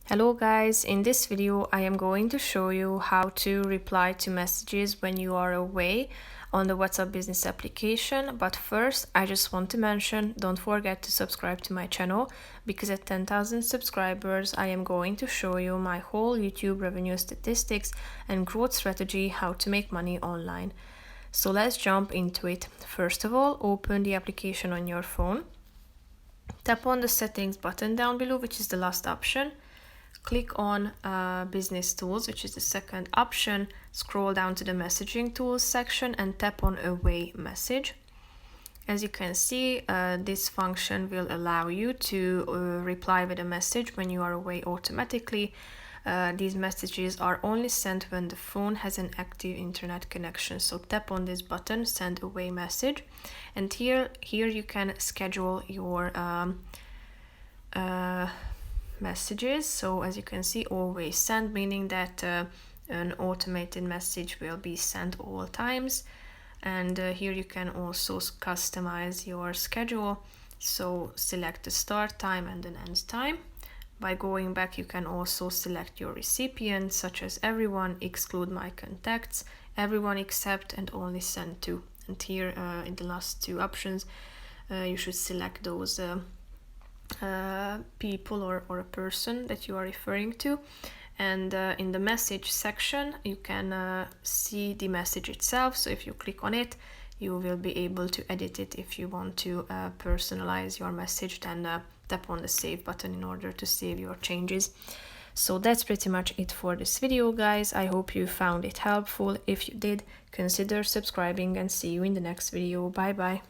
Hello guys, in this video I am going to show you how to reply to messages when you are away on the WhatsApp Business application. But first I just want to mention, don't forget to subscribe to my channel, because at 10,000 subscribers I am going to show you my whole YouTube revenue statistics and growth strategy, how to make money online. So let's jump into it. First of all, open the application on your phone. Tap on the settings button down below, which is the last option. Click on business tools, which is the second option. Scroll down to the messaging tools section and tap on away message. As you can see, this function will allow you to reply with a message when you are away automatically. These messages are only sent when the phone has an active internet connection. So tap on this button, send away message, and here you can schedule your messages. So as you can see, always send, meaning that an automated message will be sent all times. And here you can also customize your schedule, so select the start time and an end time. By going back, you can also select your recipients, such as everyone, exclude my contacts, everyone except, and only send to. And here in the last two options you should select those people or a person that you are referring to. And in the message section you can see the message itself. So if you click on it, you will be able to edit it. If you want to personalize your message, then tap on the save button in order to save your changes. So that's pretty much it for this video, guys. I hope you found it helpful. If you did, consider subscribing, and see you in the next video. Bye bye.